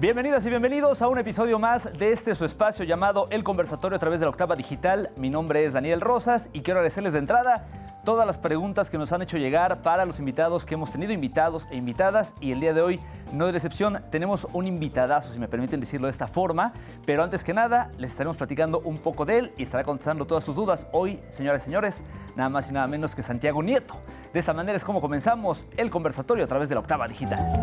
Bienvenidas y bienvenidos a un episodio más de este su espacio llamado El Conversatorio a través de la Octava Digital. Mi nombre es Daniel Rosas y quiero agradecerles de entrada todas las preguntas que nos han hecho llegar para los invitados que hemos tenido, invitados e invitadas. Y el día de hoy, no de excepción, tenemos un invitadazo, si me permiten decirlo de esta forma. Pero antes que nada, les estaremos platicando un poco de él y estará contestando todas sus dudas. Hoy, señoras y señores, nada más y nada menos que Santiago Nieto. De esta manera es como comenzamos El Conversatorio a través de la Octava Digital.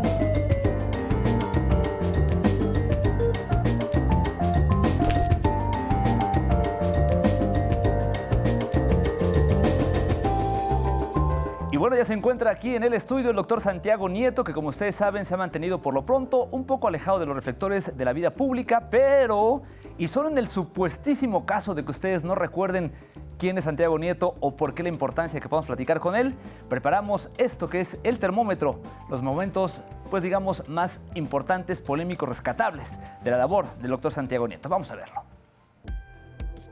Y bueno, ya se encuentra aquí en el estudio el doctor Santiago Nieto, que como ustedes saben se ha mantenido por lo pronto un poco alejado de los reflectores de la vida pública, pero, y solo en el supuestísimo caso de que ustedes no recuerden quién es Santiago Nieto o por qué la importancia de que podamos platicar con él, preparamos esto que es el termómetro, los momentos, pues digamos, más importantes, polémicos, rescatables de la labor del doctor Santiago Nieto. Vamos a verlo.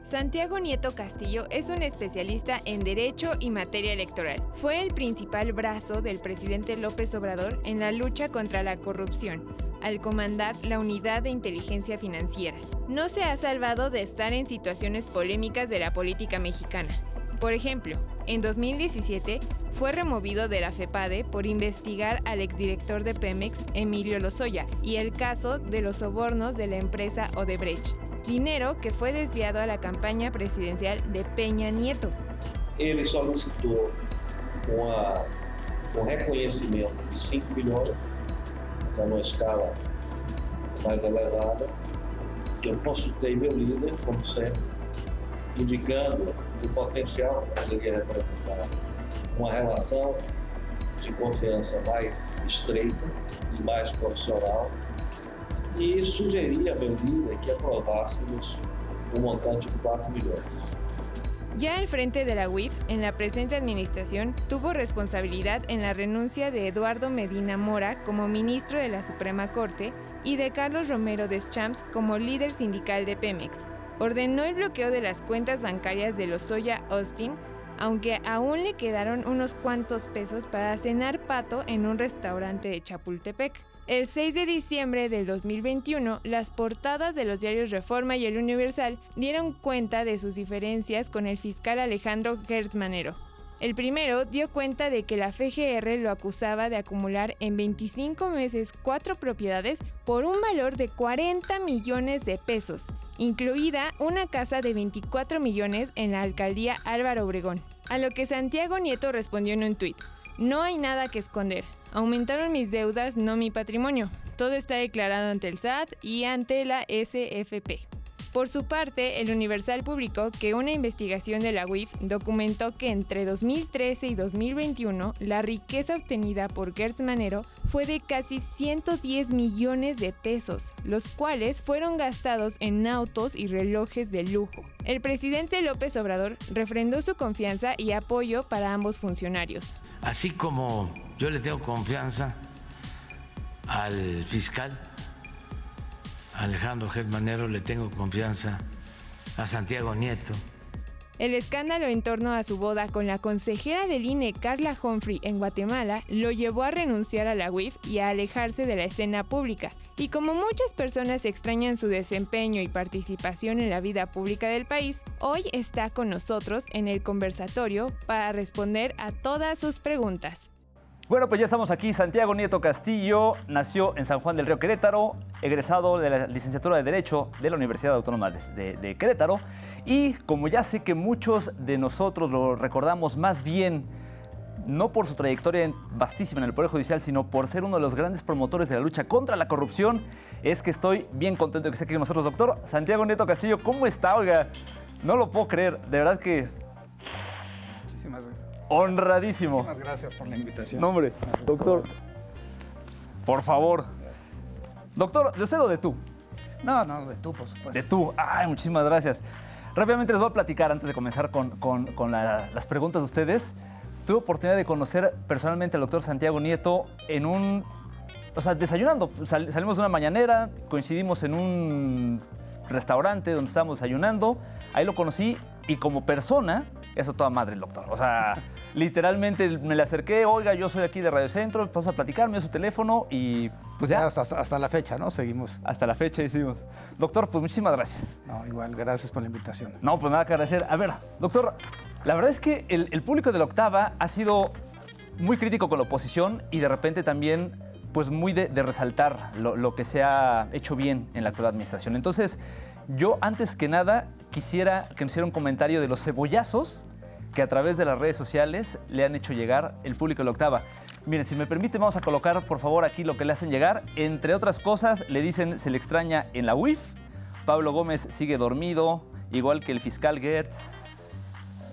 Santiago Nieto Castillo es un especialista en Derecho y materia electoral. Fue el principal brazo del presidente López Obrador en la lucha contra la corrupción, al comandar la Unidad de Inteligencia Financiera. No se ha salvado de estar en situaciones polémicas de la política mexicana. Por ejemplo, en 2017 fue removido de la FEPADE por investigar al exdirector de Pemex, Emilio Lozoya, y el caso de los sobornos de la empresa Odebrecht. Dinero que fue desviado a la campaña presidencial de Peña Nieto. Ele solicitou reconhecimento de 5 milhões, então numa escala mais elevada. Eu consultei meu líder, como sempre, indicando o potencial que poderia representar uma relação de confiança mais estreita e mais profissional. Y sugería a meu líder que aprobássemos un montante de 4 millones. Ya al frente de la UIF, en la presente administración, tuvo responsabilidad en la renuncia de Eduardo Medina Mora como ministro de la Suprema Corte y de Carlos Romero Deschamps como líder sindical de Pemex. Ordenó el bloqueo de las cuentas bancarias de Lozoya Austin, aunque aún le quedaron unos cuantos pesos para cenar pato en un restaurante de Chapultepec. El 6 de diciembre del 2021, las portadas de los diarios Reforma y El Universal dieron cuenta de sus diferencias con el fiscal Alejandro Gertz Manero. El primero dio cuenta de que la FGR lo acusaba de acumular en 25 meses 4 propiedades por un valor de 40 millones de pesos, incluida una casa de 24 millones en la alcaldía Álvaro Obregón. A lo que Santiago Nieto respondió en un tuit: "No hay nada que esconder. Aumentaron mis deudas, no mi patrimonio. Todo está declarado ante el SAT y ante la SFP". Por su parte, El Universal publicó que una investigación de la UIF documentó que entre 2013 y 2021 la riqueza obtenida por Gertz Manero fue de casi 110 millones de pesos, los cuales fueron gastados en autos y relojes de lujo. El presidente López Obrador refrendó su confianza y apoyo para ambos funcionarios. Así como yo le tengo confianza al fiscal Alejandro Gertz Manero, le tengo confianza a Santiago Nieto. El escándalo en torno a su boda con la consejera del INE, Carla Humphrey, en Guatemala, lo llevó a renunciar a la UIF y a alejarse de la escena pública. Y como muchas personas extrañan su desempeño y participación en la vida pública del país, hoy está con nosotros en el conversatorio para responder a todas sus preguntas. Bueno, pues ya estamos aquí. Santiago Nieto Castillo nació en San Juan del Río, Querétaro, egresado de la licenciatura de Derecho de la Universidad Autónoma de Querétaro. Y como ya sé que muchos de nosotros lo recordamos más bien, no por su trayectoria vastísima en el Poder Judicial, sino por ser uno de los grandes promotores de la lucha contra la corrupción, es que estoy bien contento de que esté aquí con nosotros. Doctor Santiago Nieto Castillo, ¿cómo está? Oiga, no lo puedo creer, de verdad que... Muchísimas gracias. Honradísimo. Muchísimas gracias por la invitación. No, hombre, doctor, por favor. Doctor, ¿de usted o de tú? No, de tú, por supuesto. De tú. Ay, muchísimas gracias. Rápidamente les voy a platicar antes de comenzar con las preguntas de ustedes. Tuve oportunidad de conocer personalmente al doctor Santiago Nieto desayunando. Salimos de una mañanera, coincidimos en un restaurante donde estábamos desayunando. Ahí lo conocí y como persona, eso toda madre el doctor. O sea, Literalmente me le acerqué, oiga, yo soy de aquí de Radio Centro, pasa a platicar, me dio su teléfono y pues ya. Hasta la fecha, ¿no? Seguimos. Hasta la fecha hicimos. Doctor, pues muchísimas gracias. No, igual, gracias por la invitación. No, pues nada que agradecer. A ver, doctor, la verdad es que el público de la Octava ha sido muy crítico con la oposición y de repente también pues muy de resaltar lo que se ha hecho bien en la actual administración. Entonces, yo antes que nada quisiera que me hiciera un comentario de los cebollazos que a través de las redes sociales le han hecho llegar el público de la Octava. Miren, si me permite, vamos a colocar por favor aquí lo que le hacen llegar. Entre otras cosas, le dicen se le extraña en la UIF, Pablo Gómez sigue dormido, igual que el fiscal Gertz,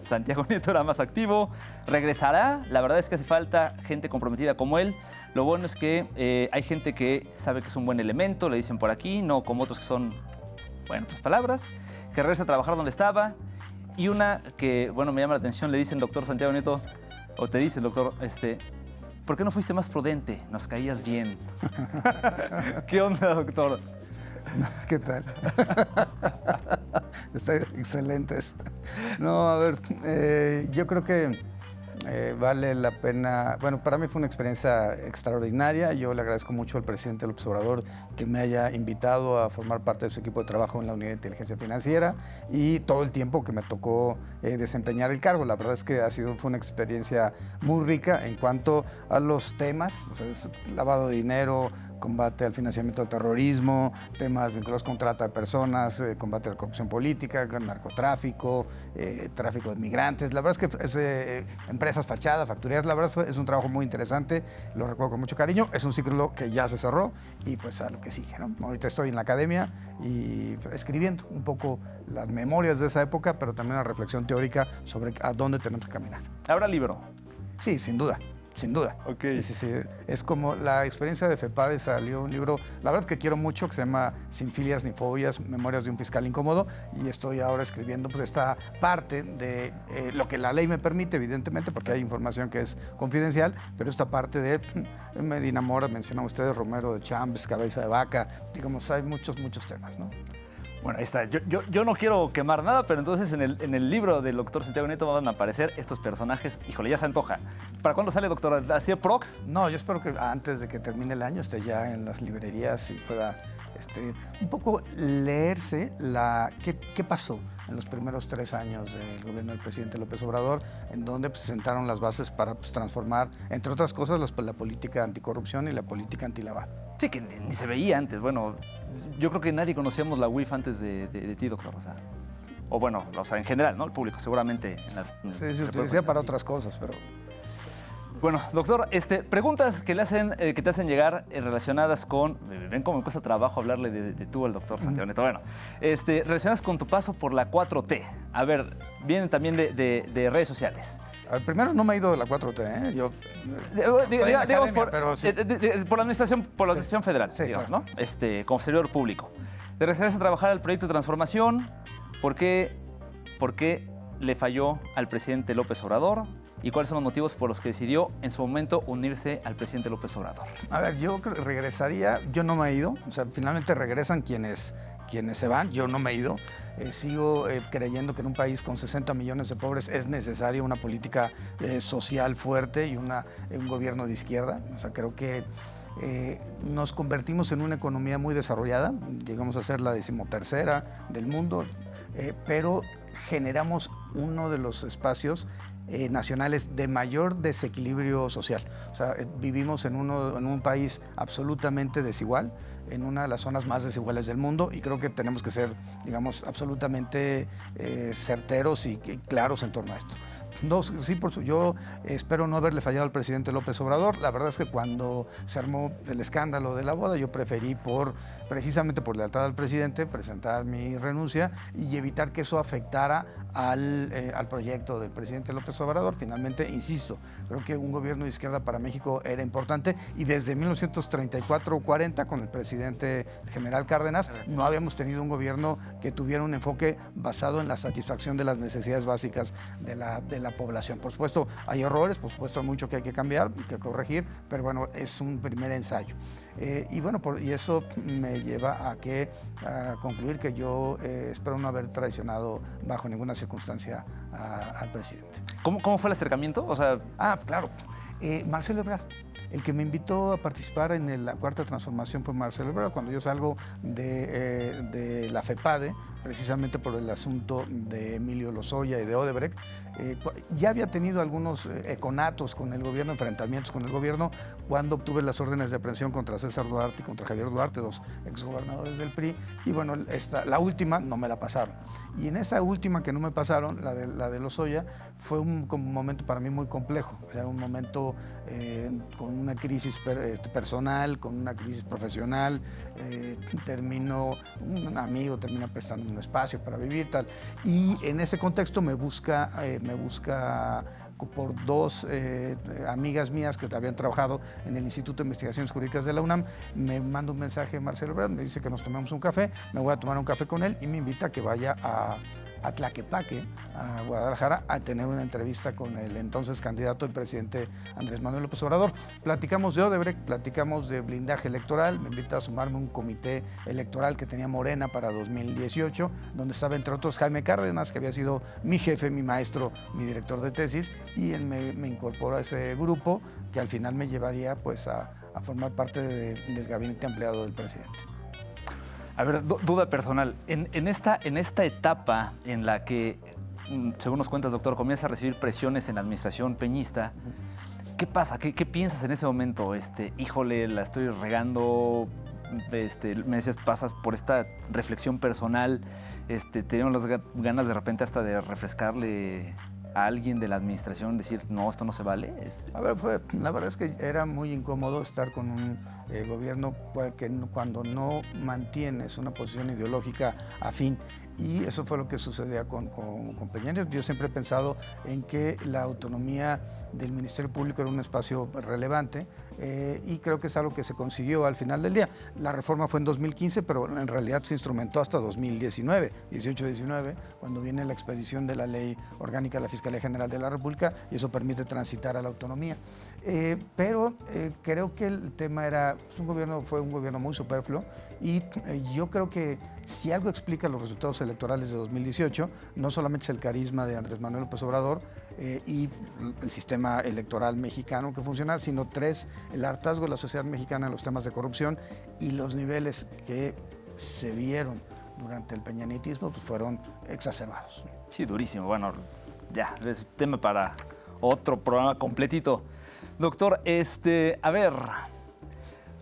Santiago Nieto era más activo, regresará, la verdad es que hace falta gente comprometida como él. Lo bueno es que hay gente que sabe que es un buen elemento, le dicen por aquí, no como otros que son, bueno, otras palabras, que regresa a trabajar donde estaba. Y una que, bueno, me llama la atención, le dicen, doctor Santiago Nieto, o te dice el doctor, ¿por qué no fuiste más prudente? Nos caías bien. ¿Qué onda, doctor? ¿Qué tal? Están excelentes. No, a ver, yo creo que vale la pena. Bueno, para mí fue una experiencia extraordinaria. Yo le agradezco mucho al presidente López Obrador que me haya invitado a formar parte de su equipo de trabajo en la Unidad de Inteligencia Financiera y todo el tiempo que me tocó desempeñar el cargo. La verdad es que fue una experiencia muy rica en cuanto a los temas, o sea, lavado de dinero, combate al financiamiento del terrorismo, temas vinculados con trata de personas, combate a la corrupción política, narcotráfico, tráfico de migrantes. La verdad es que es, empresas fachadas, factureras, la verdad es un trabajo muy interesante, lo recuerdo con mucho cariño. Es un ciclo que ya se cerró y pues a lo que sigue, ¿no? Ahorita estoy en la academia y escribiendo un poco las memorias de esa época, pero también una reflexión teórica sobre a dónde tenemos que caminar. ¿Habrá libro? Sí, sin duda. Sin duda. Okay. Sí. Es como la experiencia de FEPADE, salió un libro, la verdad que quiero mucho, que se llama Sin filias ni fobias, Memorias de un fiscal incómodo, y estoy ahora escribiendo pues esta parte de lo que la ley me permite, evidentemente, porque hay información que es confidencial, pero esta parte de Medina Mora, mencionan ustedes, Romero de Champs, Cabeza de Vaca, digamos, hay muchos temas, ¿no? Bueno, ahí está. Yo no quiero quemar nada, pero entonces en el libro del doctor Santiago Nieto van a aparecer estos personajes. Híjole, ya se antoja. ¿Para cuándo sale, doctor? ¿Así prox? No, yo espero que antes de que termine el año esté ya en las librerías y pueda un poco leerse qué pasó en los primeros 3 años del gobierno del presidente López Obrador, en donde pues, se sentaron las bases para transformar, entre otras cosas, la política anticorrupción y la política antilavado. Sí, que ni se veía antes. Bueno, yo creo que nadie conocíamos la UIF antes de ti, doctor. O bueno, en general, ¿no? El público, seguramente. Se utiliza para otras cosas, pero... Bueno, doctor, preguntas que te hacen llegar relacionadas con... Ven cómo me cuesta trabajo hablarle de tú al doctor Santiago Nieto. Bueno, relacionadas con tu paso por la 4T. A ver, vienen también de redes sociales. Primero, no me he ido de la 4T, ¿eh? Yo digamos pero sí. Por la administración federal, sí, digamos, claro. ¿no? Como servidor público. Te regresaste a trabajar al proyecto de transformación. ¿Por qué le falló al presidente López Obrador? ¿Y cuáles son los motivos por los que decidió en su momento unirse al presidente López Obrador? A ver, yo regresaría, yo no me he ido, o sea, finalmente regresan quienes se van, yo no me he ido. Sigo creyendo que en un país con 60 millones de pobres es necesaria una política social fuerte y un gobierno de izquierda. O sea, creo que nos convertimos en una economía muy desarrollada, llegamos a ser la 13ª del mundo, pero generamos uno de los espacios nacionales de mayor desequilibrio social. O sea, vivimos en un país absolutamente desigual, en una de las zonas más desiguales del mundo, y creo que tenemos que ser, digamos, absolutamente certeros y claros en torno a esto. Sí, yo espero no haberle fallado al presidente López Obrador. La verdad es que cuando se armó el escándalo de la boda, yo preferí, precisamente por lealtad al presidente, presentar mi renuncia y evitar que eso afectara al proyecto del presidente López Obrador. Finalmente, insisto, creo que un gobierno de izquierda para México era importante, y desde 1934 o 40, con el presidente presidente general Cárdenas, no habíamos tenido un gobierno que tuviera un enfoque basado en la satisfacción de las necesidades básicas de la población. Por supuesto, hay errores, por supuesto, hay mucho que hay que cambiar, que corregir, pero bueno, es un primer ensayo. Y bueno, y eso me lleva a concluir que yo espero no haber traicionado bajo ninguna circunstancia al presidente. ¿Cómo fue el acercamiento? O sea... Claro. Marcelo Ebrard. El que me invitó a participar en la Cuarta Transformación fue Marcelo Ebrard. Cuando yo salgo de la FEPADE, precisamente por el asunto de Emilio Lozoya y de Odebrecht, ya había tenido algunos econatos con el gobierno, enfrentamientos con el gobierno, cuando obtuve las órdenes de aprehensión contra César Duarte y contra Javier Duarte, dos exgobernadores del PRI, y bueno, la última no me la pasaron. Y en esa última que no me pasaron, la de Lozoya, fue un momento para mí muy complejo. Era un momento con una crisis personal, con una crisis profesional. Un amigo termina prestando un espacio para vivir, tal. Y en ese contexto me busca por dos amigas mías que habían trabajado en el Instituto de Investigaciones Jurídicas de la UNAM, me manda un mensaje Marcelo Ebrard, me dice que nos tomemos un café, me voy a tomar un café con él y me invita a que vaya a Tlaquepaque, a Guadalajara, a tener una entrevista con el entonces candidato y presidente Andrés Manuel López Obrador. Platicamos de Odebrecht, platicamos de blindaje electoral, me invita a sumarme a un comité electoral que tenía Morena para 2018, donde estaba entre otros Jaime Cárdenas, que había sido mi jefe, mi maestro, mi director de tesis, y él me incorporó a ese grupo que al final me llevaría pues a formar parte del gabinete ampliado del presidente. A ver, duda personal. En esta etapa en la que, según nos cuentas, doctor, comienza a recibir presiones en la administración peñista, ¿qué pasa? ¿Qué piensas en ese momento? Híjole, la estoy regando. Me decías, pasas por esta reflexión personal. Teníamos las ganas de repente hasta de refrescarle a alguien de la administración, decir, no, esto no se vale. A ver, la verdad es que era muy incómodo estar con un gobierno que cuando no mantienes una posición ideológica afín, y eso fue lo que sucedía con Peña Nieto. Yo siempre he pensado en que la autonomía del Ministerio Público era un espacio relevante, y creo que es algo que se consiguió al final del día. La reforma fue en 2015, pero en realidad se instrumentó hasta 2019, 18-19, cuando viene la expedición de la Ley Orgánica de la Fiscalía General de la República, y eso permite transitar a la autonomía. Pero creo que el tema fue un gobierno muy superfluo, y yo creo que si algo explica los resultados electorales de 2018, no solamente es el carisma de Andrés Manuel López Obrador y el sistema electoral mexicano que funciona, sino el hartazgo de la sociedad mexicana en los temas de corrupción y los niveles que se vieron durante el peñanitismo pues fueron exacerbados. Sí, durísimo. Bueno, ya, es tema para otro programa completito. Doctor, a ver,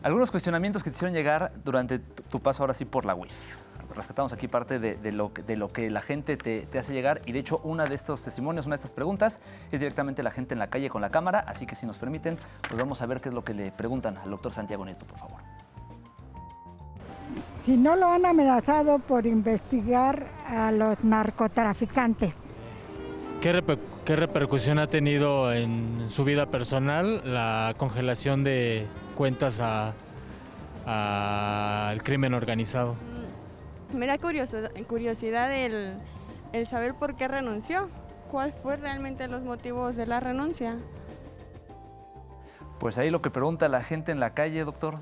algunos cuestionamientos que te hicieron llegar durante tu paso ahora sí por la UIF. Rescatamos aquí parte de lo que la gente te hace llegar, y de hecho una de estos testimonios, una de estas preguntas es directamente la gente en la calle con la cámara, así que si nos permiten, pues vamos a ver qué es lo que le preguntan al doctor Santiago Nieto, por favor. Si no lo han amenazado por investigar a los narcotraficantes. ¿Qué repercusión ha tenido en su vida personal la congelación de cuentas al crimen organizado? Me da curiosidad el saber por qué renunció. ¿Cuál fue realmente los motivos de la renuncia? Pues ahí lo que pregunta la gente en la calle, doctor.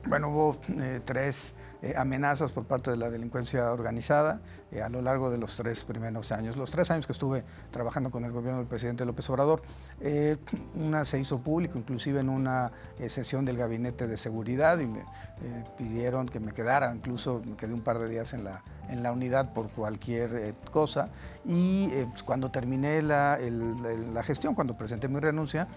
Bueno, hubo 3 amenazas por parte de la delincuencia organizada a lo largo de los 3 primeros años. Los 3 años que estuve trabajando con el gobierno del presidente López Obrador, una se hizo público, inclusive en una sesión del Gabinete de Seguridad, y me pidieron que me quedara, incluso me quedé un par de días en la unidad por cualquier cosa, y cuando terminé la gestión, cuando presenté mi renuncia,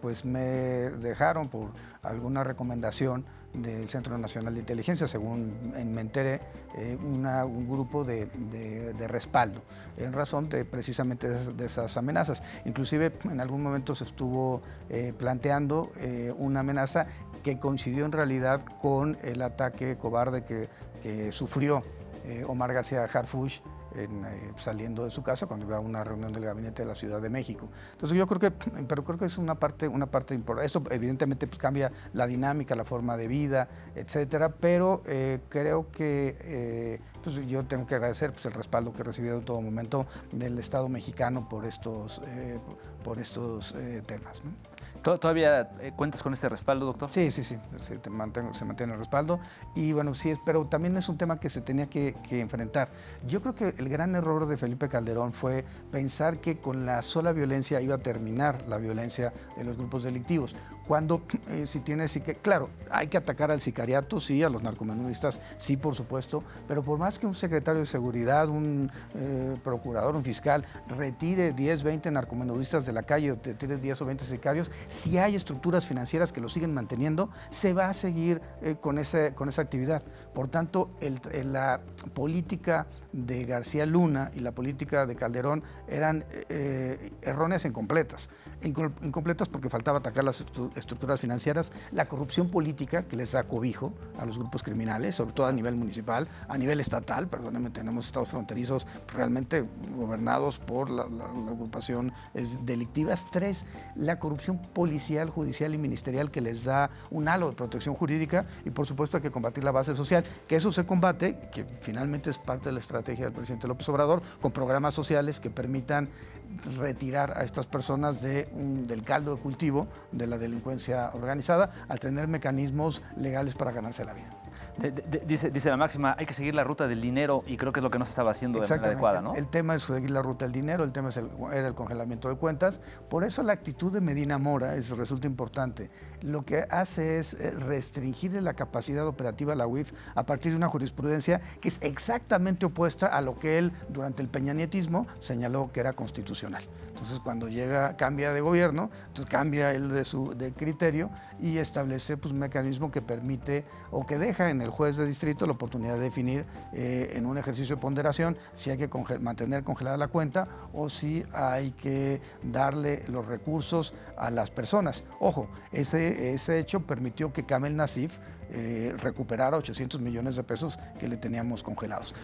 pues me dejaron por alguna recomendación del Centro Nacional de Inteligencia, según me enteré, un grupo de respaldo, en razón de precisamente de esas amenazas. Inclusive en algún momento se estuvo planteando una amenaza que coincidió en realidad con el ataque cobarde que sufrió Omar García Harfuch saliendo de su casa cuando iba a una reunión del gabinete de la Ciudad de México. Entonces yo creo que es una parte importante. Eso evidentemente pues, cambia la dinámica, la forma de vida, etcétera, pero creo que pues yo tengo que agradecer pues, el respaldo que he recibido en todo momento del Estado mexicano por estos temas, ¿no? ¿Todavía cuentas con ese respaldo, doctor? Sí, se mantiene el respaldo y bueno, sí, pero también es un tema que se tenía que enfrentar. Yo creo que el gran error de Felipe Calderón fue pensar que con la sola violencia iba a terminar la violencia de los grupos delictivos. Cuando claro, hay que atacar al sicariato, sí, a los narcomenudistas, sí, por supuesto, pero por más que un secretario de seguridad, un procurador, un fiscal, retire 10, 20 narcomenudistas de la calle, o retire 10 o 20 sicarios, si hay estructuras financieras que lo siguen manteniendo, se va a seguir con esa actividad. Por tanto, la política de García Luna y la política de Calderón eran erróneas e incompletas. Incompletas porque faltaba atacar las estructuras financieras, la corrupción política que les da cobijo a los grupos criminales, sobre todo a nivel municipal, a nivel estatal, perdónenme, tenemos estados fronterizos realmente gobernados por la agrupación delictivas. 3, la corrupción policial, judicial y ministerial que les da un halo de protección jurídica y por supuesto hay que combatir la base social, que eso se combate, que finalmente es parte de la estrategia del presidente López Obrador, con programas sociales que permitan retirar a estas personas del caldo de cultivo de la delincuencia organizada al tener mecanismos legales para ganarse la vida. Dice la máxima, hay que seguir la ruta del dinero y creo que es lo que no se estaba haciendo de manera adecuada, ¿no? El tema es seguir la ruta del dinero, el tema era el congelamiento de cuentas. Por eso la actitud de Medina Mora resulta importante. Lo que hace es restringir la capacidad operativa de la UIF a partir de una jurisprudencia que es exactamente opuesta a lo que él durante el peñanietismo señaló que era constitucional. Entonces cuando cambia de gobierno, entonces cambia él de criterio y establece pues, un mecanismo que permite o que deja en el juez de distrito la oportunidad de definir en un ejercicio de ponderación si hay que mantener congelada la cuenta o si hay que darle los recursos a las personas. Ojo, ese hecho permitió que Kamel Nacif recuperara 800 millones de pesos que le teníamos congelados.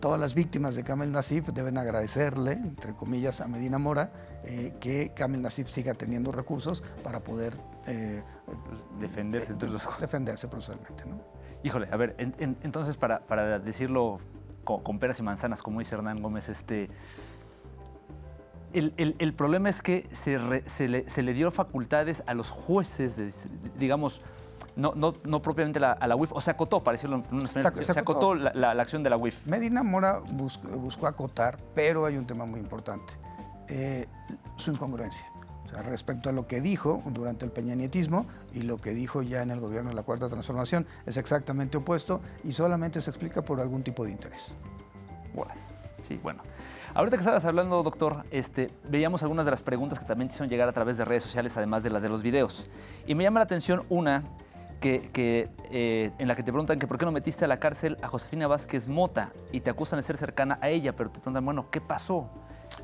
Todas las víctimas de Kamel Nacif deben agradecerle, entre comillas, a Medina Mora que Kamel Nacif siga teniendo recursos para poder defenderse procesalmente, ¿no? Híjole, a ver, entonces para decirlo con peras y manzanas, como dice Hernán Gómez, el problema es que se le dio facultades a los jueces, digamos, no propiamente a la UIF, o se acotó, para decirlo en una experiencia, se acotó la acción de la UIF. Medina Mora buscó acotar, pero hay un tema muy importante, su incongruencia. O sea, respecto a lo que dijo durante el peñanietismo y lo que dijo ya en el gobierno de la Cuarta Transformación, es exactamente opuesto y solamente se explica por algún tipo de interés. Sí, bueno. Ahorita que estabas hablando, doctor, veíamos algunas de las preguntas que también te hicieron llegar a través de redes sociales, además de las de los videos. Y me llama la atención una en la que te preguntan que por qué no metiste a la cárcel a Josefina Vázquez Mota y te acusan de ser cercana a ella, pero te preguntan, bueno, ¿qué pasó?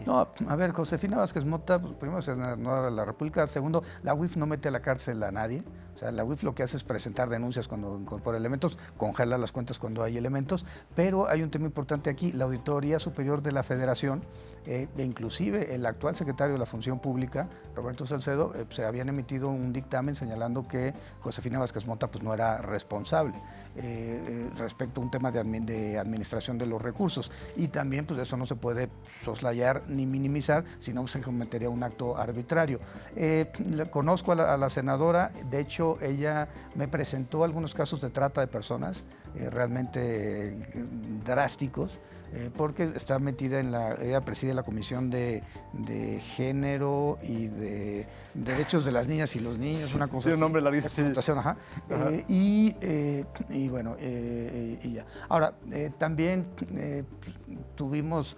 No, a ver, Josefina Vázquez Mota, pues, primero es senadora de la República, segundo, la UIF no mete a la cárcel a nadie. O sea, la UIF lo que hace es presentar denuncias cuando incorpora elementos, congela las cuentas cuando hay elementos, pero hay un tema importante aquí, la Auditoría Superior de la Federación, e inclusive el actual secretario de la Función Pública, Roberto Salcedo, se habían emitido un dictamen señalando que Josefina Vázquez Mota pues, no era responsable respecto a un tema de administración de los recursos. Y también pues eso no se puede soslayar ni minimizar, sino se cometería un acto arbitrario. Conozco a la senadora, de hecho ella me presentó algunos casos de trata de personas realmente drásticos, porque está metida ella preside la Comisión de Género y de Derechos de las Niñas y los Niños, una cosa así. Un nombre larguísimo. Ajá. Y bueno, y ya. Ahora, también tuvimos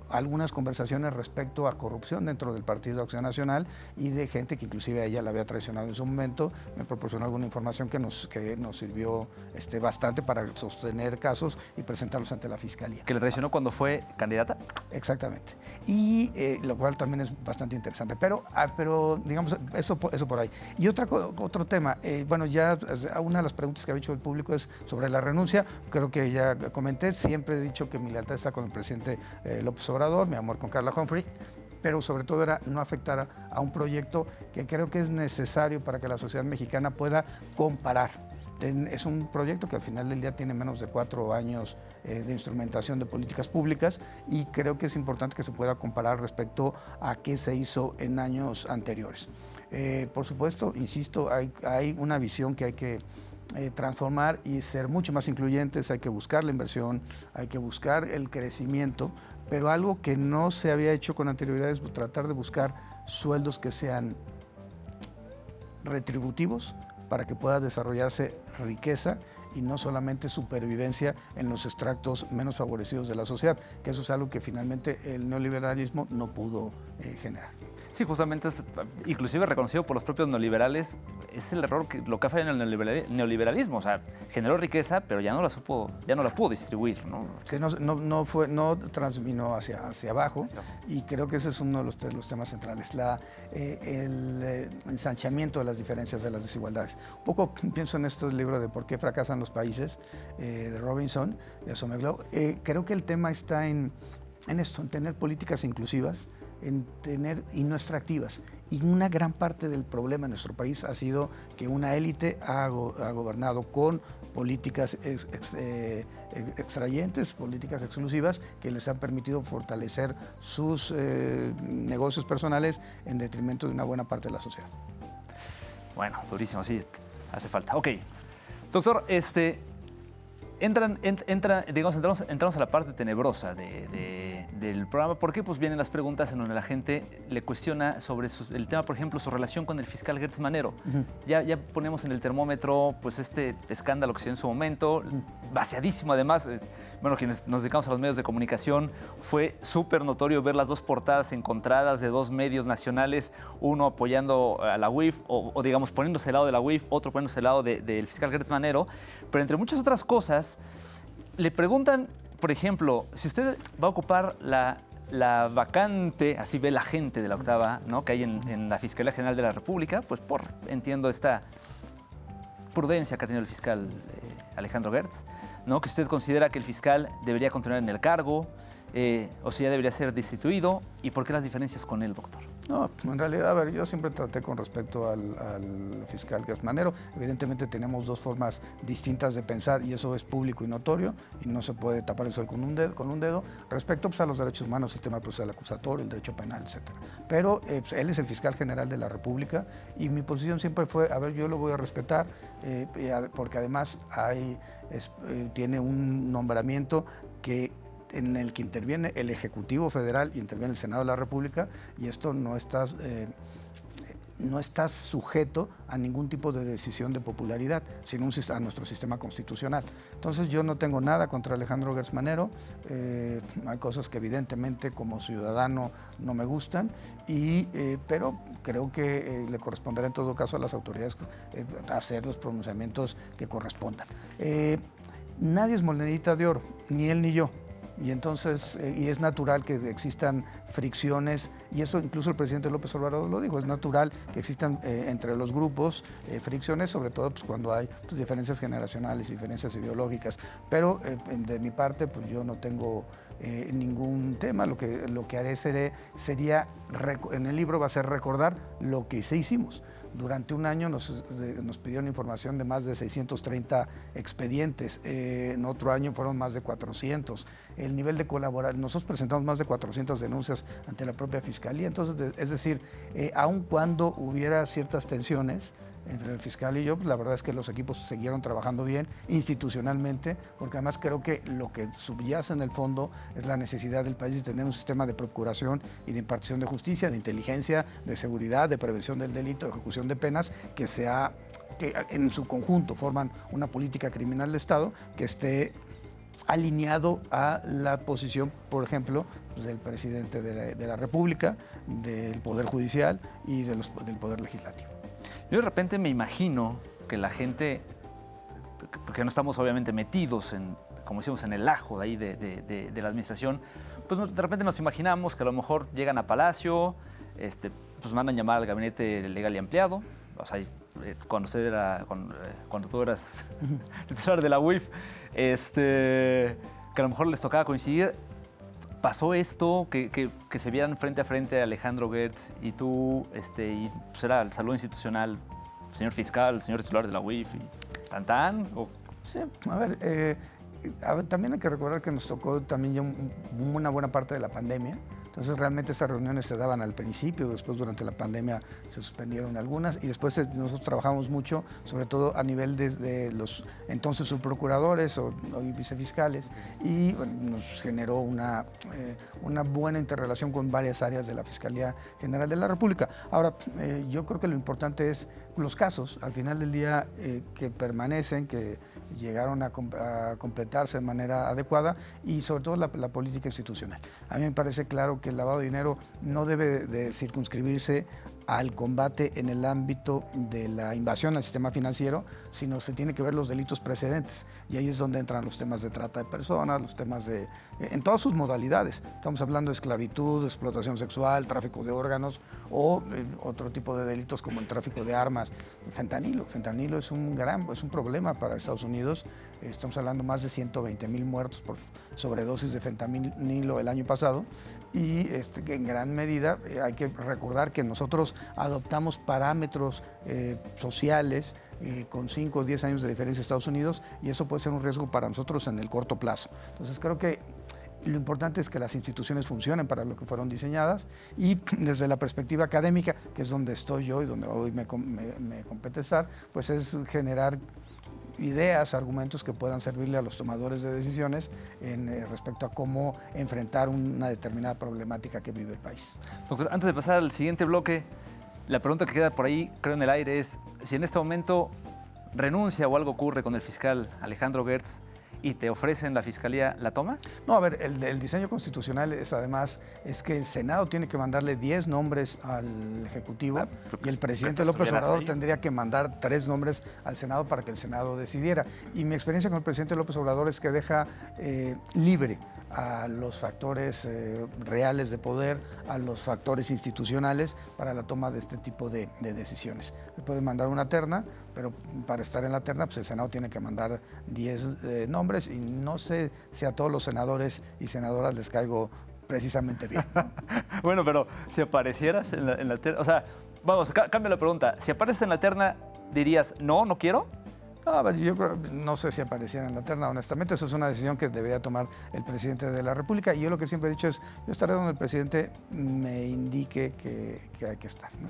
algunas conversaciones respecto a corrupción dentro del Partido Acción Nacional y de gente que inclusive a ella la había traicionado en su momento. Me proporcionó alguna información que nos sirvió bastante para sostener casos y presentarlos ante la Fiscalía. ¿Que le traicionó cuando fue candidata? Exactamente. Y lo cual también es bastante interesante. Pero digamos, eso por ahí. Y otro tema, bueno, ya una de las preguntas que ha hecho el público público es sobre la renuncia. Creo que ya comenté, siempre he dicho que mi lealtad está con el presidente López Obrador, mi amor con Carla Humphrey, pero sobre todo era no afectar a un proyecto que creo que es necesario para que la sociedad mexicana pueda comparar. Es un proyecto que al final del día tiene menos de 4 años de instrumentación de políticas públicas y creo que es importante que se pueda comparar respecto a qué se hizo en años anteriores. Por supuesto, insisto, hay una visión que hay que transformar y ser mucho más incluyentes, hay que buscar la inversión, hay que buscar el crecimiento, pero algo que no se había hecho con anterioridad es tratar de buscar sueldos que sean retributivos para que pueda desarrollarse riqueza y no solamente supervivencia en los extractos menos favorecidos de la sociedad, que eso es algo que finalmente el neoliberalismo no pudo generar. Sí, justamente es inclusive reconocido por los propios neoliberales, es el error lo que ha fallado en el neoliberalismo, o sea, generó riqueza, pero ya no la pudo distribuir, ¿no? Sí, no transminó hacia abajo y creo que ese es uno de los temas centrales, el ensanchamiento de las diferencias, de las desigualdades. Un poco pienso en estos libros de ¿Por qué fracasan los países? De Robinson, de Someglo. Creo que el tema está en esto, en tener políticas inclusivas, en tener y no extractivas. Y una gran parte del problema en nuestro país ha sido que una élite ha gobernado con políticas extrayentes, políticas exclusivas que les han permitido fortalecer sus negocios personales en detrimento de una buena parte de la sociedad. Bueno, durísimo, sí, hace falta. Ok, doctor, entramos a la parte tenebrosa del programa, porque pues vienen las preguntas en donde la gente le cuestiona sobre el tema, por ejemplo, su relación con el fiscal Gertz Manero. Ya ponemos en el termómetro pues este escándalo que se dio en su momento, vaciadísimo además. Bueno, quienes nos dedicamos a los medios de comunicación, fue súper notorio ver las dos portadas encontradas de dos medios nacionales, uno apoyando a la UIF, o digamos poniéndose al lado de la UIF, otro poniéndose al lado del fiscal Gertz Manero. Pero entre muchas otras cosas, le preguntan, por ejemplo, si usted va a ocupar la vacante, así ve la gente de la octava, ¿no?, que hay en la Fiscalía General de la República, pues entiendo, esta prudencia que ha tenido el fiscal Alejandro Gertz, ¿no?, que usted considera que el fiscal debería continuar en el cargo, o si ya debería ser destituido, y por qué las diferencias con él, doctor. No, en realidad, a ver, yo siempre traté con respecto al fiscal Gertz Manero. Evidentemente tenemos dos formas distintas de pensar y eso es público y notorio y no se puede tapar el sol con un dedo. Respecto pues, a los derechos humanos, el tema procesal acusatorio, el derecho penal, etc. Pero pues, él es el fiscal general de la República y mi posición siempre fue, a ver, yo lo voy a respetar porque además tiene un nombramiento en el que interviene el Ejecutivo Federal y interviene el Senado de la República y esto no está sujeto a ningún tipo de decisión de popularidad, sino a nuestro sistema constitucional. Entonces yo no tengo nada contra Alejandro Gertz Manero, hay cosas que evidentemente como ciudadano no me gustan, pero creo que le corresponderá en todo caso a las autoridades hacer los pronunciamientos que correspondan. Nadie es monedita de oro, ni él ni yo. Y entonces, y es natural que existan fricciones, y eso incluso el presidente López Obrador lo dijo, es natural que existan entre los grupos fricciones, sobre todo pues, cuando hay pues, diferencias generacionales, diferencias ideológicas. Pero de mi parte, pues yo no tengo ningún tema, lo que haré sería, en el libro va a ser recordar lo que hicimos. Durante un año nos pidieron información de más de 630 expedientes, en otro año fueron más de 400. El nivel de colaboración, nosotros presentamos más de 400 denuncias ante la propia Fiscalía, entonces, es decir, aun cuando hubiera ciertas tensiones entre el fiscal y yo, pues la verdad es que los equipos siguieron trabajando bien institucionalmente, porque además creo que lo que subyace en el fondo es la necesidad del país de tener un sistema de procuración y de impartición de justicia, de inteligencia, de seguridad, de prevención del delito, de ejecución de penas, que en su conjunto forman una política criminal de Estado que esté alineado a la posición, por ejemplo, pues, del presidente de la República, del Poder Judicial y del Poder Legislativo. Yo de repente me imagino que la gente, porque no estamos obviamente metidos como decimos, en el ajo de ahí de la administración, pues de repente nos imaginamos que a lo mejor llegan a Palacio, pues mandan llamar al gabinete legal y ampliado, o sea, cuando tú eras titular de la UIF, que a lo mejor les tocaba coincidir. ¿Pasó esto, que se vieran frente a frente Alejandro Gertz y tú, y pues era el saludo institucional, señor fiscal, señor titular de la UIF, y tan? Sí, a ver, también hay que recordar que nos tocó también ya una buena parte de la pandemia. Entonces realmente esas reuniones se daban al principio, después durante la pandemia se suspendieron algunas y después nosotros trabajamos mucho, sobre todo a nivel de los entonces subprocuradores o vicefiscales y bueno, nos generó una buena interrelación con varias áreas de la Fiscalía General de la República. Ahora, yo creo que lo importante es los casos, al final del día, que permanecen, que llegaron a completarse de manera adecuada y sobre todo la política institucional. A mí me parece claro que el lavado de dinero no debe de circunscribirse al combate en el ámbito de la invasión al sistema financiero, sino se tiene que ver los delitos precedentes. Y ahí es donde entran los temas de trata de personas, los temas en todas sus modalidades. Estamos hablando de esclavitud, explotación sexual, tráfico de órganos o otro tipo de delitos como el tráfico de armas. Fentanilo. Fentanilo es un problema para Estados Unidos. Estamos hablando de más de 120,000 muertos por sobredosis de fentanilo el año pasado y en gran medida hay que recordar que nosotros adoptamos parámetros sociales con 5 o 10 años de diferencia a Estados Unidos y eso puede ser un riesgo para nosotros en el corto plazo. Entonces creo que lo importante es que las instituciones funcionen para lo que fueron diseñadas y desde la perspectiva académica, que es donde estoy yo y donde hoy me compete estar, pues es generar ideas, argumentos que puedan servirle a los tomadores de decisiones respecto a cómo enfrentar una determinada problemática que vive el país. Doctor, antes de pasar al siguiente bloque, la pregunta que queda por ahí, creo, en el aire es si en este momento renuncia o algo ocurre con el fiscal Alejandro Gertz y te ofrecen la fiscalía, ¿la tomas? No, a ver, el diseño constitucional es que el Senado tiene que mandarle 10 nombres al Ejecutivo y el presidente López Obrador tendría que mandar 3 nombres al Senado para que el Senado decidiera. Y mi experiencia con el presidente López Obrador es que deja libre a los factores reales de poder, a los factores institucionales para la toma de este tipo de decisiones. Le puede mandar una terna, pero para estar en la terna, pues el Senado tiene que mandar 10 nombres y no sé si a todos los senadores y senadoras les caigo precisamente bien. Bueno, pero si aparecieras en la terna, o sea, vamos, cambia la pregunta. Si apareces en la terna, ¿dirías no quiero? A ver, yo no sé si apareciera en la terna, honestamente. Eso es una decisión que debería tomar el presidente de la República. Y yo lo que siempre he dicho es, yo estaré donde el presidente me indique que hay que estar, ¿no?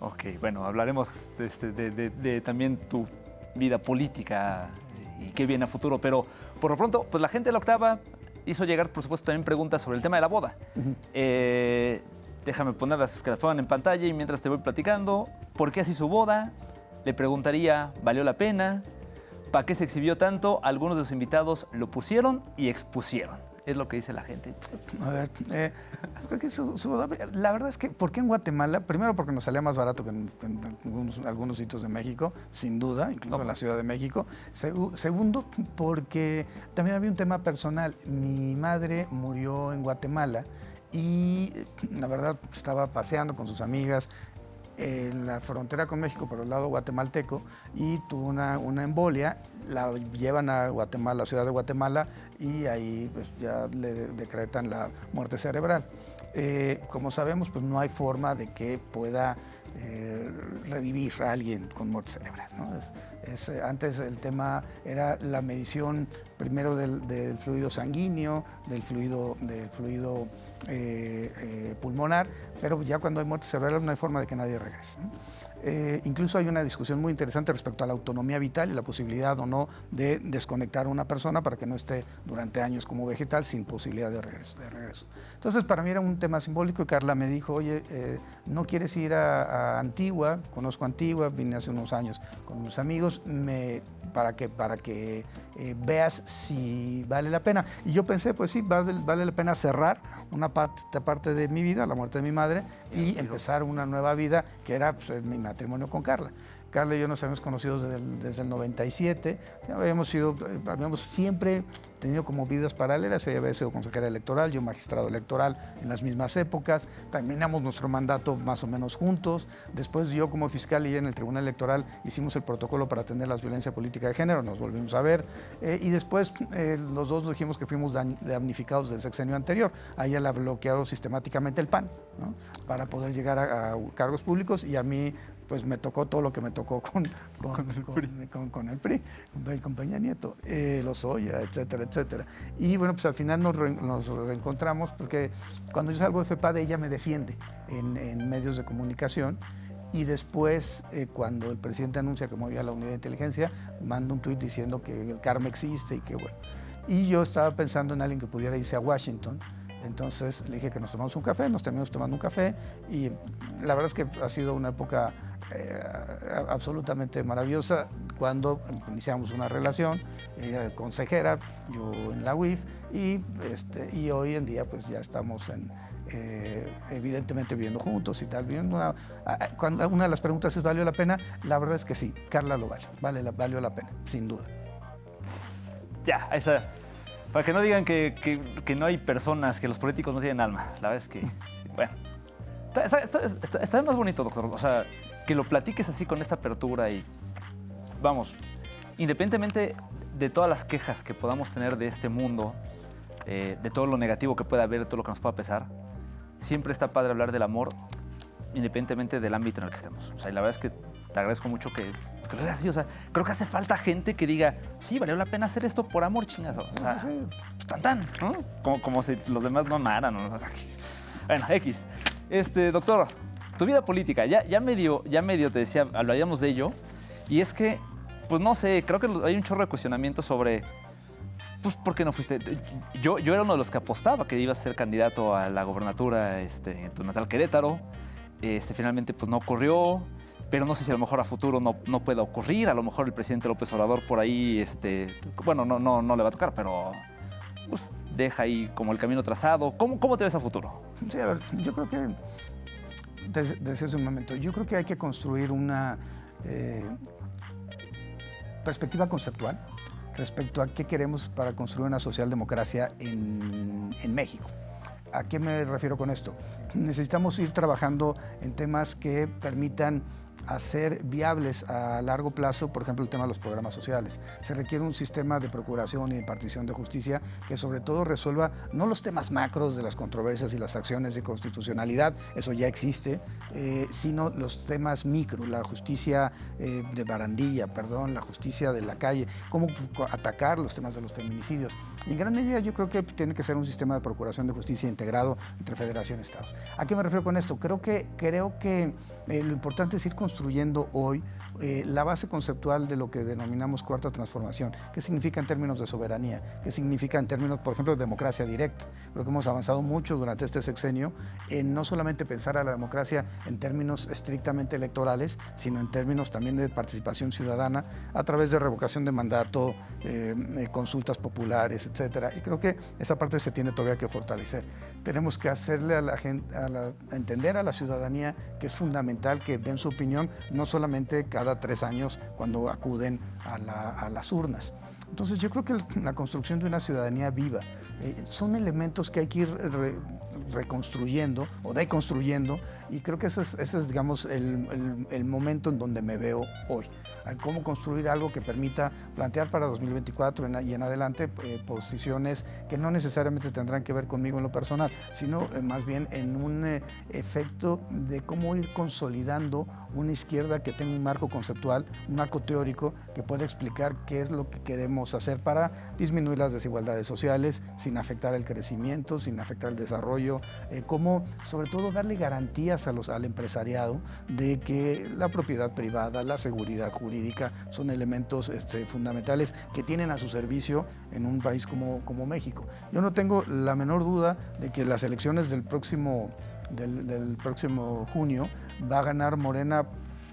Ok, bueno, hablaremos de también tu vida política y qué viene a futuro. Pero por lo pronto, pues la gente de la Octava hizo llegar, por supuesto, también preguntas sobre el tema de la boda. Déjame ponerlas, que las pongan en pantalla y mientras te voy platicando. ¿Por qué así su boda? Le preguntaría, ¿valió la pena? ¿Para qué se exhibió tanto? Algunos de los invitados lo pusieron y expusieron. Es lo que dice la gente. A ver, creo que la verdad es que, ¿por qué en Guatemala? Primero porque nos salía más barato que en algunos sitios de México, sin duda, incluso en la Ciudad de México. Segundo, porque también había un tema personal. Mi madre murió en Guatemala y la verdad estaba paseando con sus amigas en la frontera con México por el lado guatemalteco y tuvo una embolia, la llevan a Guatemala, a la ciudad de Guatemala y ahí pues, ya le decretan la muerte cerebral. Como sabemos, pues no hay forma de que pueda revivir a alguien con muerte cerebral, ¿no? Antes el tema era la medición primero del fluido sanguíneo, del fluido pulmonar, pero ya cuando hay muerte cerebral no hay forma de que nadie regrese, ¿no? Incluso hay una discusión muy interesante respecto a la autonomía vital y la posibilidad o no de desconectar a una persona para que no esté durante años como vegetal sin posibilidad de regreso. Entonces para mí era un tema simbólico y Carla me dijo, oye, ¿no quieres ir a Antigua? Conozco Antigua, vine hace unos años con unos amigos, para que veas si vale la pena. Y yo pensé, pues sí, vale la pena cerrar una parte de mi vida, la muerte de mi madre, y empezar una nueva vida, que era pues, mi matrimonio con Carla. Carla y yo nos habíamos conocido desde el 97, habíamos siempre tenido como vidas paralelas. Ella había sido consejera electoral, yo magistrado electoral en las mismas épocas. Terminamos nuestro mandato más o menos juntos. Después yo como fiscal y ella en el Tribunal Electoral hicimos el protocolo para atender la violencia política de género, nos volvimos a ver. Y después los dos dijimos que fuimos damnificados del sexenio anterior. A ella la ha bloqueado sistemáticamente el PAN, ¿no? Para poder llegar a cargos públicos, y a mí pues me tocó todo lo que me tocó con el PRI, con Peña Nieto, Lozoya, etcétera, etcétera. Y bueno, pues al final nos reencontramos, porque cuando yo salgo de FEPADE ella me defiende en medios de comunicación, y después cuando el presidente anuncia que movía la unidad de inteligencia, manda un tuit diciendo que el karma existe y que bueno. Y yo estaba pensando en alguien que pudiera irse a Washington. Entonces le dije que nos tomamos un café, nos terminamos tomando un café, y la verdad es que ha sido una época absolutamente maravillosa cuando iniciamos una relación, ella consejera, yo en la UIF, y hoy en día pues ya estamos evidentemente viviendo juntos y tal. Cuando una de las preguntas es ¿valió la pena? La verdad es que sí, Carla lo valió la pena, sin duda. Ya, ahí está. Para que no digan que no hay personas, que los políticos no tienen alma. La verdad es que, sí, bueno. Está más bonito, doctor. O sea, que lo platiques así con esta apertura y, vamos, independientemente de todas las quejas que podamos tener de este mundo, de todo lo negativo que pueda haber, de todo lo que nos pueda pesar, siempre está padre hablar del amor, independientemente del ámbito en el que estemos. O sea, y la verdad es que te agradezco mucho que lo digas así. O sea, creo que hace falta gente que diga, sí, valió la pena hacer esto por amor, chingazo. O sea, tan, ¿no? Como si los demás no amaran, ¿no? O sea, bueno, X. Doctor, tu vida política, ya medio te decía, hablaríamos de ello, y es que, pues no sé, creo que hay un chorro de cuestionamientos sobre, pues, ¿por qué no fuiste? Yo era uno de los que apostaba que ibas a ser candidato a la gobernatura en tu natal Querétaro. Finalmente, pues no ocurrió. Pero no sé si a lo mejor a futuro no pueda ocurrir. A lo mejor el presidente López Obrador por ahí, bueno, no le va a tocar, pero pues, deja ahí como el camino trazado. ¿Cómo te ves a futuro? Sí, a ver, yo creo que, desde ese momento, yo creo que hay que construir una perspectiva conceptual respecto a qué queremos para construir una socialdemocracia en México. ¿A qué me refiero con esto? Necesitamos ir trabajando en temas que permitan hacer viables a largo plazo, por ejemplo, el tema de los programas sociales. Se requiere un sistema de procuración y de impartición de justicia que sobre todo resuelva no los temas macros de las controversias y las acciones de constitucionalidad, eso ya existe, sino los temas micro, la justicia de barandilla, la justicia de la calle, cómo atacar los temas de los feminicidios. Y en gran medida yo creo que tiene que ser un sistema de procuración de justicia integrado entre federación y estados. ¿A qué me refiero con esto? Creo que lo importante es ir construyendo hoy la base conceptual de lo que denominamos cuarta transformación. ¿Qué significa en términos de soberanía? ¿Qué significa en términos, por ejemplo, de democracia directa? Creo que hemos avanzado mucho durante este sexenio en no solamente pensar a la democracia en términos estrictamente electorales, sino en términos también de participación ciudadana a través de revocación de mandato, consultas populares, etcétera. Y creo que esa parte se tiene todavía que fortalecer. Tenemos que hacerle a la gente, entender a la ciudadanía que es fundamental que den su opinión, no solamente cada 3 años cuando acuden a las urnas. Entonces yo creo que la construcción de una ciudadanía viva son elementos que hay que ir reconstruyendo o deconstruyendo, y creo que ese es digamos, el momento en donde me veo hoy. Cómo construir algo que permita plantear para 2024 y en adelante posiciones que no necesariamente tendrán que ver conmigo en lo personal, sino más bien en un efecto de cómo ir consolidando una izquierda que tenga un marco conceptual, un marco teórico que pueda explicar qué es lo que queremos hacer para disminuir las desigualdades sociales sin afectar el crecimiento, sin afectar el desarrollo, cómo sobre todo darle garantías al empresariado de que la propiedad privada, la seguridad jurídica son elementos fundamentales que tienen a su servicio en un país como México. Yo no tengo la menor duda de que las elecciones del próximo junio va a ganar Morena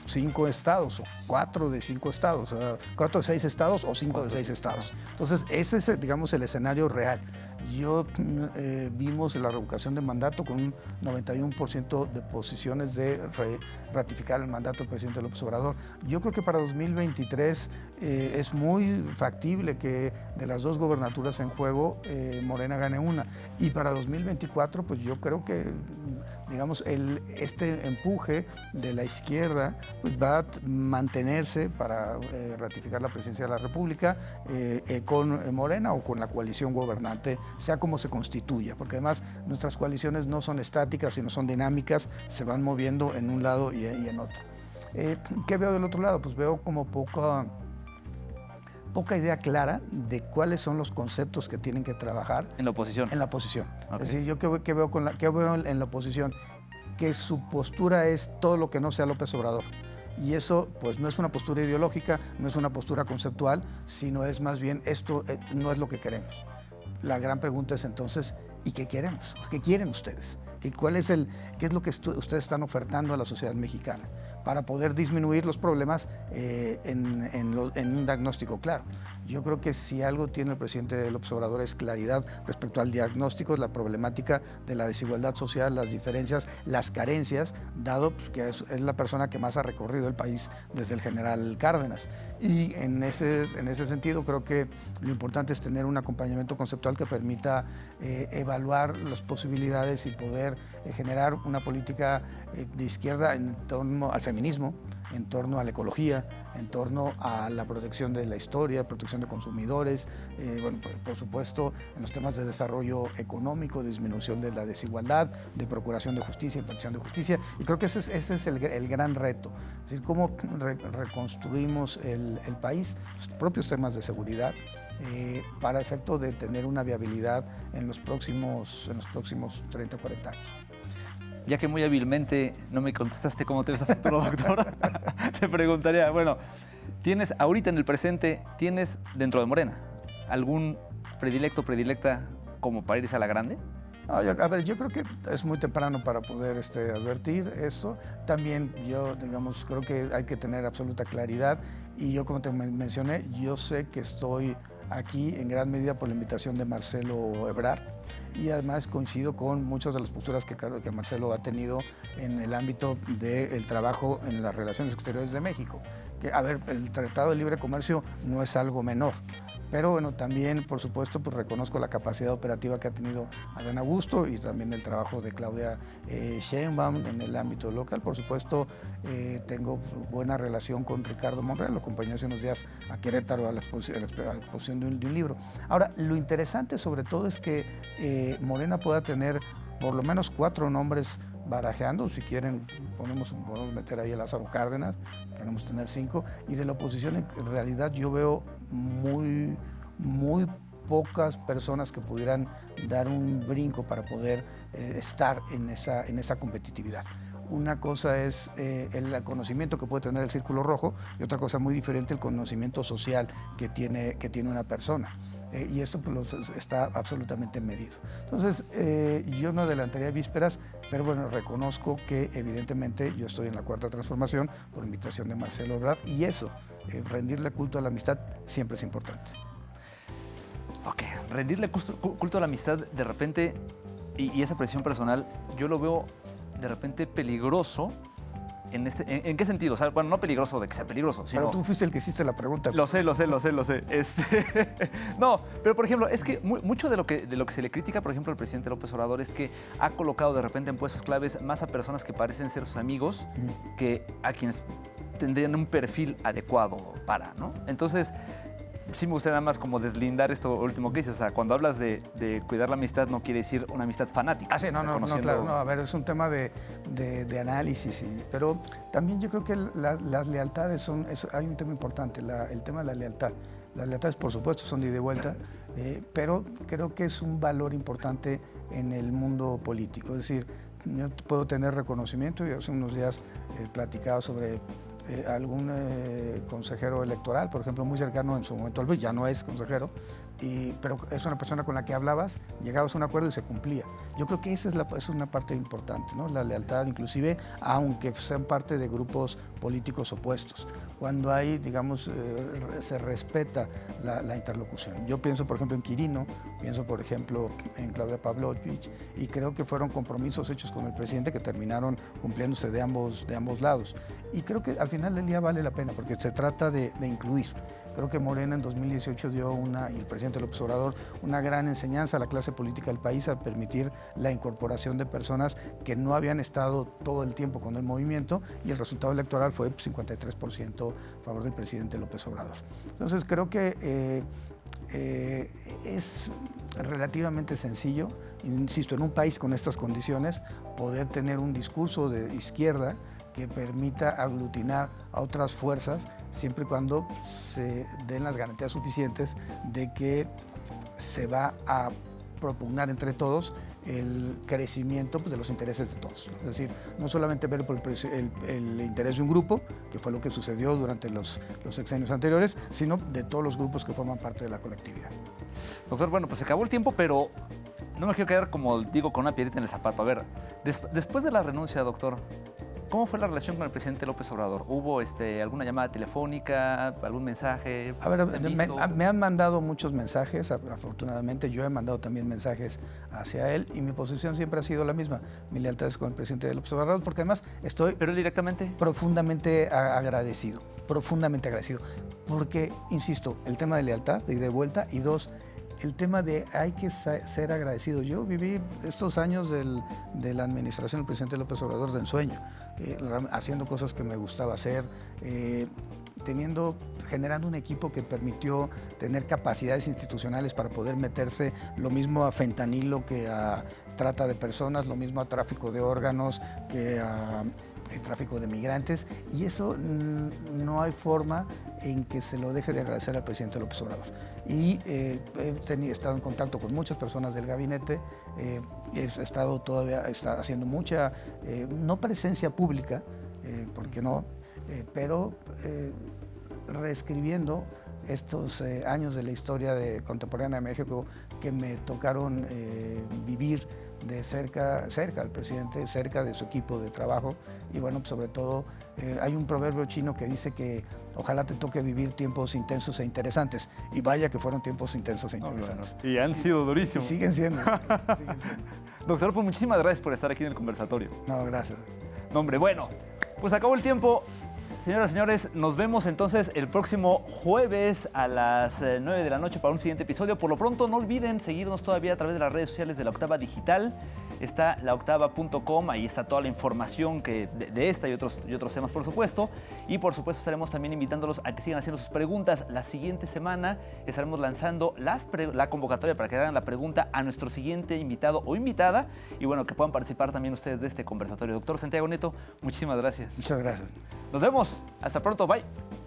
5 estados, o 4 de 5 estados, 4 de 6 estados o 5 de 6 estados. Entonces, ese es, digamos, el escenario real. Vimos la revocación de mandato con un 91% de posiciones de ratificar el mandato del presidente López Obrador. Yo creo que para 2023 es muy factible que de las 2 gobernaturas en juego, Morena gane una. Y para 2024, pues yo creo que, digamos, este empuje de la izquierda pues va a mantenerse para ratificar la presidencia de la República con Morena o con la coalición gobernante, sea como se constituya, porque además nuestras coaliciones no son estáticas, sino son dinámicas, se van moviendo en un lado y en otro. ¿Qué veo del otro lado? Pues veo como poca idea clara de cuáles son los conceptos que tienen que trabajar. En la oposición. En la oposición. Okay. Es decir, yo qué veo en la oposición, que su postura es todo lo que no sea López Obrador. Y eso pues no es una postura ideológica, no es una postura conceptual, sino es más bien esto no es lo que queremos. La gran pregunta es entonces, ¿y qué queremos? ¿Qué quieren ustedes? ¿Qué es lo que ustedes están ofertando a la sociedad mexicana para poder disminuir los problemas en un diagnóstico claro? Yo creo que si algo tiene el presidente López Obrador es claridad respecto al diagnóstico, es la problemática de la desigualdad social, las diferencias, las carencias, dado pues, que es la persona que más ha recorrido el país desde el general Cárdenas. Y en ese sentido creo que lo importante es tener un acompañamiento conceptual que permita evaluar las posibilidades y poder generar una política de izquierda en torno al feminismo, en torno a la ecología, en torno a la protección de la historia, protección de consumidores, bueno, por supuesto en los temas de desarrollo económico, disminución de la desigualdad, de procuración de justicia, impartición de justicia, y creo que ese es el gran reto, es decir, cómo reconstruimos el país, los propios temas de seguridad, para efecto de tener una viabilidad en los próximos 30 o 40 años. Ya que muy hábilmente no me contestaste cómo te ves a futuro, doctor, te preguntaría, bueno, ¿tienes ahorita en el presente, tienes dentro de Morena algún predilecta como para irse a la grande? No, yo creo que es muy temprano para poder advertir eso. También yo, digamos, creo que hay que tener absoluta claridad y yo, como te mencioné, yo sé que estoy aquí en gran medida por la invitación de Marcelo Ebrard y además coincido con muchas de las posturas que Marcelo ha tenido en el ámbito del trabajo en las relaciones exteriores de México. Que, a ver, el Tratado de Libre Comercio no es algo menor. Pero bueno, también, por supuesto, pues reconozco la capacidad operativa que ha tenido Adán Augusto y también el trabajo de Claudia Sheinbaum en el ámbito local. Por supuesto, tengo buena relación con Ricardo Monreal, lo acompañé hace unos días a Querétaro a la exposición de un libro. Ahora, lo interesante sobre todo es que Morena pueda tener por lo menos 4 nombres barajeando, si quieren podemos meter ahí a Lázaro Cárdenas, queremos tener 5, y de la oposición en realidad yo veo muy pocas personas que pudieran dar un brinco para poder estar en esa competitividad. Una cosa es el conocimiento que puede tener el Círculo Rojo y otra cosa muy diferente el conocimiento social que tiene una persona. Y esto pues, está absolutamente medido. Entonces, yo no adelantaría vísperas, pero bueno, reconozco que evidentemente yo estoy en la Cuarta Transformación por invitación de Marcelo Ebrard y eso, rendirle culto a la amistad siempre es importante. Ok, rendirle culto a la amistad de repente y esa presión personal, yo lo veo de repente peligroso. ¿En qué sentido? O sea, bueno, no peligroso de que sea peligroso, sino... Pero tú fuiste el que hiciste la pregunta. Lo sé. No, pero por ejemplo, es que mucho de lo que se le critica, por ejemplo, al presidente López Obrador es que ha colocado de repente en puestos claves más a personas que parecen ser sus amigos que a quienes tendrían un perfil adecuado para, ¿no? Entonces, sí me gustaría nada más como deslindar esto último que dices. O sea, cuando hablas de cuidar la amistad no quiere decir una amistad fanática. Ah, sí, no, claro. No, a ver, es un tema de análisis, sí, pero también yo creo que las lealtades hay un tema importante, el tema de la lealtad. Las lealtades, por supuesto, son de ida y vuelta, pero creo que es un valor importante en el mundo político. Es decir, yo puedo tener reconocimiento, y hace unos días platicaba sobre algún consejero electoral, por ejemplo, muy cercano en su momento al Luis, ya no es consejero, pero es una persona con la que hablabas, llegabas a un acuerdo y se cumplía. Yo creo que esa es una parte importante, ¿no? La lealtad, inclusive, aunque sean parte de grupos políticos opuestos. Cuando hay, digamos, se respeta la interlocución. Yo pienso, por ejemplo, en Quirino, pienso, por ejemplo, en Claudia Pavlovich, y creo que fueron compromisos hechos con el presidente que terminaron cumpliéndose de ambos lados. Y creo que al final del día vale la pena, porque se trata de incluir. Creo que Morena en 2018 dio y el presidente López Obrador, una gran enseñanza a la clase política del país a permitir la incorporación de personas que no habían estado todo el tiempo con el movimiento, y el resultado electoral fue 53% a favor del presidente López Obrador. Entonces creo que es relativamente sencillo, insisto, en un país con estas condiciones, poder tener un discurso de izquierda que permita aglutinar a otras fuerzas, siempre y cuando se den las garantías suficientes de que se va a propugnar entre todos el crecimiento, pues, de los intereses de todos, ¿no? Es decir, no solamente ver por el interés de un grupo, que fue lo que sucedió durante los sexenios anteriores, sino de todos los grupos que forman parte de la colectividad. Doctor, bueno, pues se acabó el tiempo, pero no me quiero quedar, como digo, con una piedrita en el zapato. A ver, después de la renuncia, doctor, ¿cómo fue la relación con el presidente López Obrador? ¿Hubo alguna llamada telefónica, algún mensaje? A ver, me han mandado muchos mensajes, afortunadamente. Yo he mandado también mensajes hacia él, y mi posición siempre ha sido la misma. Mi lealtad es con el presidente López Obrador, porque además estoy... ¿Pero él directamente? Profundamente agradecido, porque, insisto, el tema de lealtad, de ida y vuelta, y dos, el tema de hay que ser agradecido. Yo viví estos años de la administración del presidente López Obrador de ensueño, haciendo cosas que me gustaba hacer, generando un equipo que permitió tener capacidades institucionales para poder meterse lo mismo a fentanilo que a trata de personas, lo mismo a tráfico de órganos que a tráfico de migrantes, y eso no hay forma en que se lo deje de agradecer al presidente López Obrador. Y he estado en contacto con muchas personas del gabinete, he estado haciendo mucha, no presencia pública, porque no, pero reescribiendo estos años de la historia contemporánea de México que me tocaron vivir de cerca al presidente, cerca de su equipo de trabajo. Y bueno, pues sobre todo hay un proverbio chino que dice que ojalá te toque vivir tiempos intensos e interesantes. Y vaya que fueron tiempos intensos e interesantes. Y han sido durísimos. Y siguen siendo. Doctor, pues muchísimas gracias por estar aquí en el conversatorio. No, gracias. No, hombre, bueno, pues acabó el tiempo. Señoras y señores, nos vemos entonces el próximo jueves a las 9 de la noche para un siguiente episodio. Por lo pronto, no olviden seguirnos todavía a través de las redes sociales de La Octava Digital. Está laoctava.com, ahí está toda la información de esta y otros temas, por supuesto. Y por supuesto estaremos también invitándolos a que sigan haciendo sus preguntas. La siguiente semana estaremos lanzando la convocatoria para que hagan la pregunta a nuestro siguiente invitado o invitada. Y bueno, que puedan participar también ustedes de este conversatorio. Doctor Santiago Nieto, muchísimas gracias. Muchas gracias. Nos vemos. Hasta pronto. Bye.